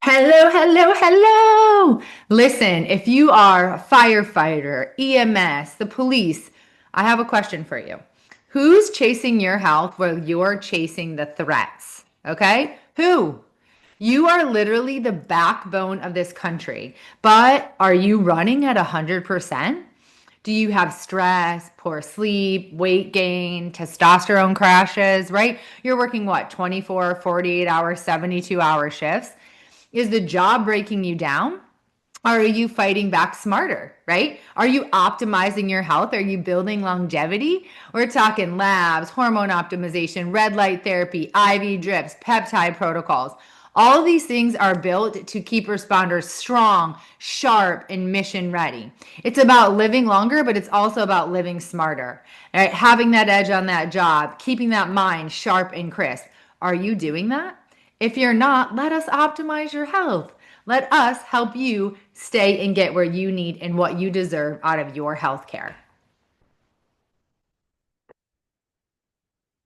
Hello, hello, hello. Listen, if you are a firefighter, EMS, the police, I have a question for you. Who's chasing your health while you're chasing the threats? Okay? Who? You are literally the backbone of this country, but are you running at 100%? Do you have stress, poor sleep, weight gain, testosterone crashes, right? You're working what, 24, 48 hours, 72-hour shifts? Is the job breaking you down? Or are you fighting back smarter, right? Are you optimizing your health? Are you building longevity? We're talking labs, hormone optimization, red light therapy, IV drips, peptide protocols. All of these things are built to keep responders strong, sharp, and mission ready. It's about living longer, but it's also about living smarter, right? Having that edge on that job, keeping that mind sharp and crisp. Are you doing that? If you're not, let us optimize your health. Let us help you stay and get where you need and what you deserve out of your healthcare.